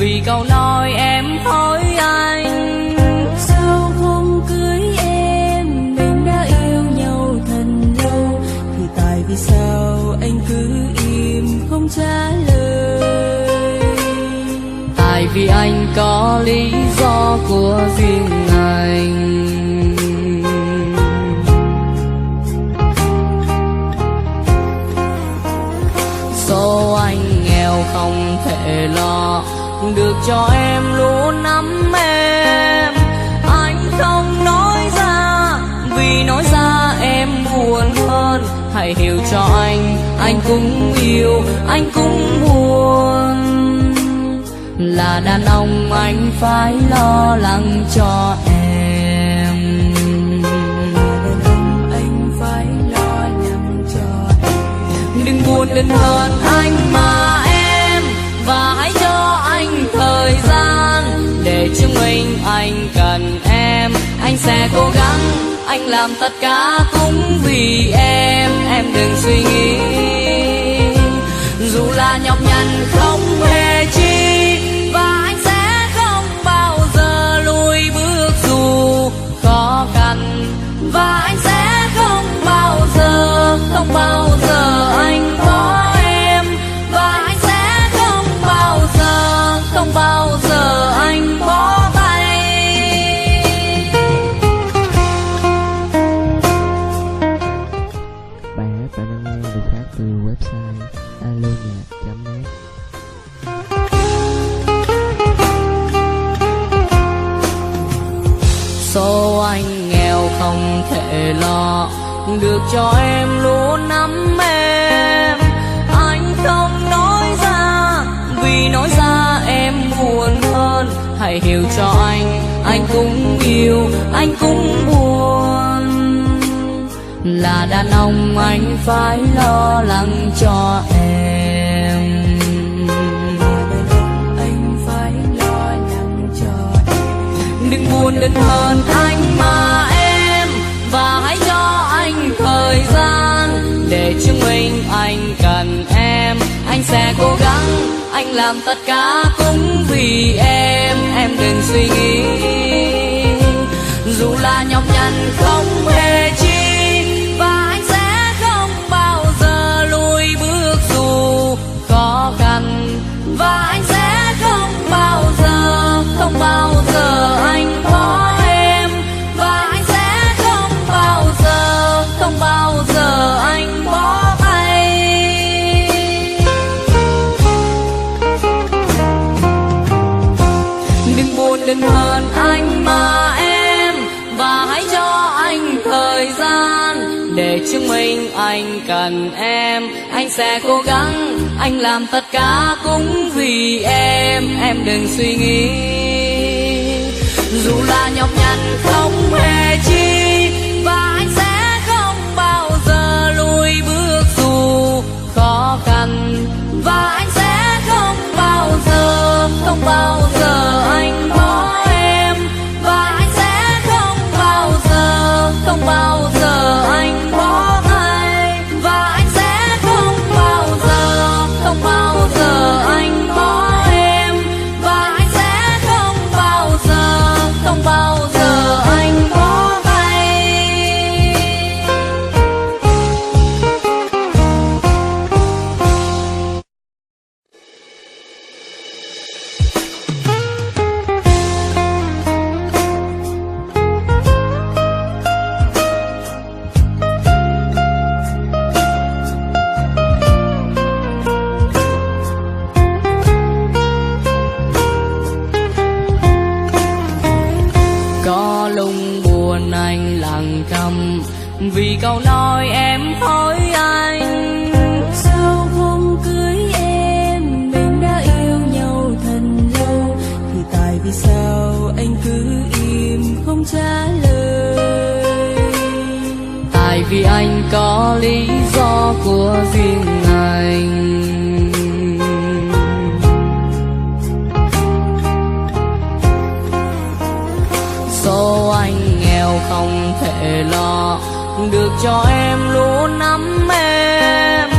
vì câu nói em hỏi anh. Sao không cưới em, mình đã yêu nhau thật lâu, thì tại vì sao anh cứ im không trả lời? Tại vì anh có lý do của riêng anh. Số anh nghèo không thể lo được cho em luôn nắm em. Anh không nói ra vì nói ra em buồn hơn. Hãy hiểu cho anh cũng yêu, anh cũng buồn. Là đàn ông anh phải lo lắng cho em. Đàn ông anh phải lo lắng cho em. Đừng buồn đến hơn anh mà em, và hãy cho anh thời gian để chứng minh anh cần em. Anh sẽ cố gắng, anh làm tất cả cũng vì em. Em đừng suy nghĩ, dù là nhọc nhằn không hề chi, và anh sẽ không bao giờ lùi bước dù khó khăn. Và anh sẽ không bao giờ anh có em. Và anh sẽ không bao giờ anh bỏ tay. Bài hát bạn đang nghe được phát từ website alonnhạc.net. Số anh nghèo không thể lo được cho em luôn nắm em. Anh không nói ra vì nói ra em buồn hơn. Hãy hiểu cho anh cũng yêu, anh cũng buồn. Là đàn ông anh phải lo lắng cho em. Đàn ông anh phải lo lắng cho em. Đừng buồn đến hơn anh mà em, và hãy cho anh thời gian để chứng minh anh cần em. Anh sẽ cố gắng, anh làm tất cả cũng vì em. Em đừng suy nghĩ, dù là nhọc nhằn không hề chi, và anh sẽ không bao giờ lùi bước dù khó khăn. Và anh sẽ không bao giờ anh có em. Và anh sẽ không bao giờ anh bỏ tay. Đừng buồn đến hơn anh mà em, và hãy cho anh thời gian để chứng minh anh cần em. Anh sẽ cố gắng, anh làm tất cả cũng vì em. Em đừng suy nghĩ, dù là nhọc nhằn không hề chi, và anh sẽ không bao giờ lùi bước dù khó khăn. Và anh sẽ không bao giờ anh có em. Và anh sẽ không bao giờ anh bỏ tay. Và anh sẽ không bao giờ anh có em. Và anh sẽ không bao giờ anh bỏ tay. Có lúc buồn anh lặng câm vì câu nói em hỏi anh. Sao không cưới em, mình đã yêu nhau thật lâu, thì tại vì sao anh cứ im không trả lời? Tại vì anh có lý do của riêng anh. Số anh nghèo không thể lo được cho em luôn nắm em.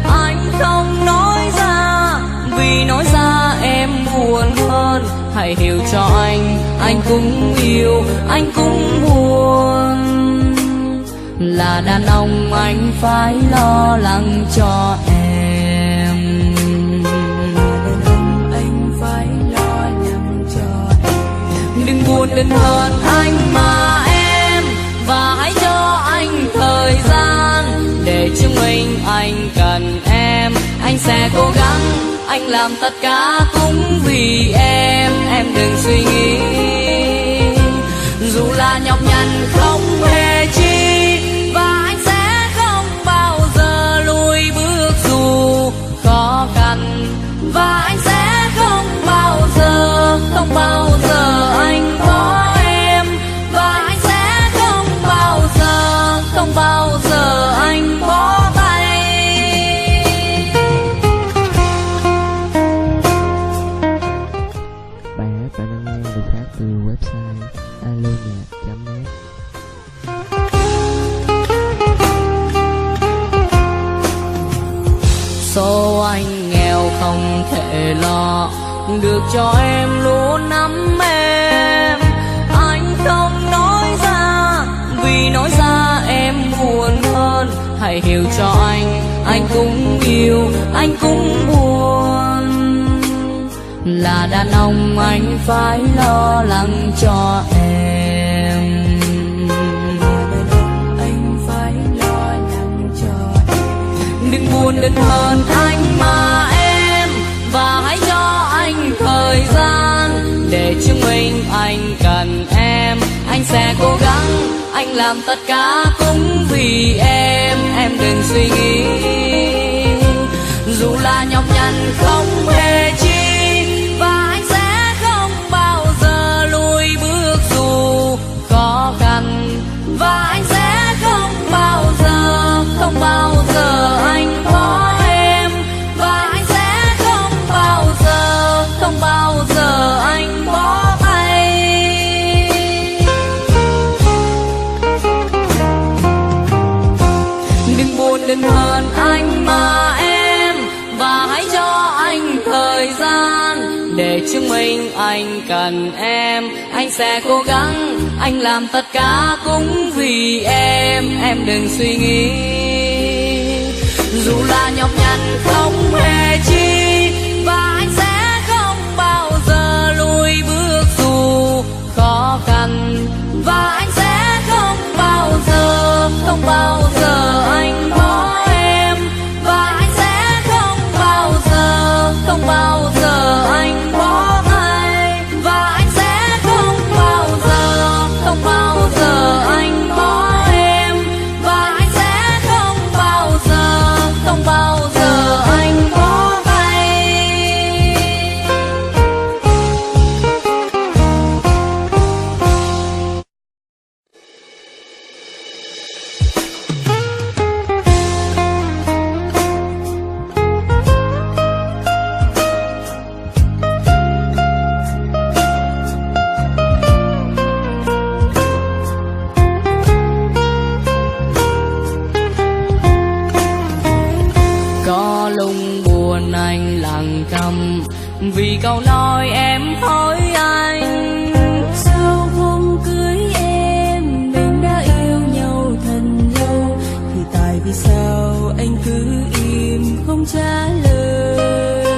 Anh không nói ra vì nói ra em buồn hơn. hãy hiểu cho anh cũng yêu, anh cũng buồn. Là đàn ông anh phải lo lắng cho em. Anh phải lo lắng cho em. Đừng buồn đừng hờn anh mà em, và hãy cho anh thời gian để chứng minh anh cần em. Anh sẽ cố gắng, anh làm tất cả cũng vì em đừng suy nghĩ. Dù là nhọc nhằn không hề chi, và anh sẽ không bao giờ lùi bước dù khó khăn. Và anh sẽ không bao giờ anh bỏ em. Và anh sẽ không bao giờ anh bỏ tay. Bài hát bạn đang nghe được phát từ website alonhạc.net. Số anh nghèo không thể lo được cho em luôn nắm em. Anh không nói ra vì nói ra em buồn hơn. Hãy hiểu cho anh cũng yêu, anh cũng buồn. Là đàn ông anh phải lo lắng cho em. Anh phải lo lắng cho em. Đừng buồn đừng hờn anh mà em, và hãy cho anh thời gian để chứng minh anh cần em. Anh sẽ cố gắng, anh làm tất cả cũng vì em đừng suy nghĩ. Dù là nhọc nhằn không hề chi, và anh sẽ không bao giờ lùi bước dù khó khăn. Và anh sẽ không bao giờ anh bỏ em. Và anh sẽ không bao giờ anh bỏ tay. Đừng buồn đừng hờn anh mà em, và hãy cho anh thời gian để chứng minh anh cần em. Anh sẽ cố gắng, anh làm tất cả cũng vì em đừng suy nghĩ. Dù là nhọc nhằn không hề chi, và anh sẽ không bao giờ lùi bước dù khó khăn. Và anh sẽ không bao giờ anh bỏ em. Và anh sẽ không bao giờ anh bỏ tay. Và anh sẽ không bao giờ anh bỏ em. Và anh sẽ không bao giờ anh bỏ tay. Có lúc buồn anh lặng câm vì câu nói em hối anh. Sao hôm cưới em mình đã yêu nhau thật lâu, thì tại vì sao anh cứ im không trả lời?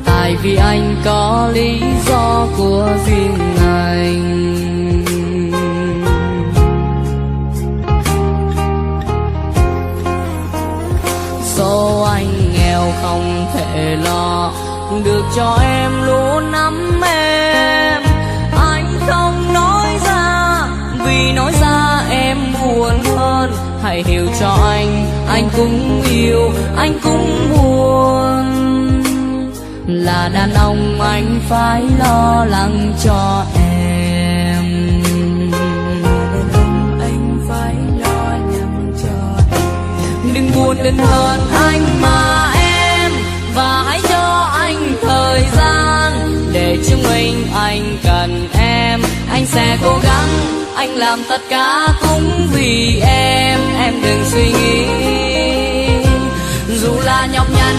Tại vì anh có lý do của riêng anh. Số anh nghèo không thể lo được cho em luôn nắm em. Anh không nói ra vì nói ra em buồn hơn. Hãy hiểu cho anh cũng yêu, anh cũng buồn. Là đàn ông anh phải lo lắng cho em. Anh phải lo lắng cho em. Đừng buồn đừng hờn anh mà em, và hãy cho anh thời gian để chứng minh anh cần em. Anh sẽ cố gắng, anh làm tất cả cũng vì em đừng suy nghĩ. Dù là nhọc nhằn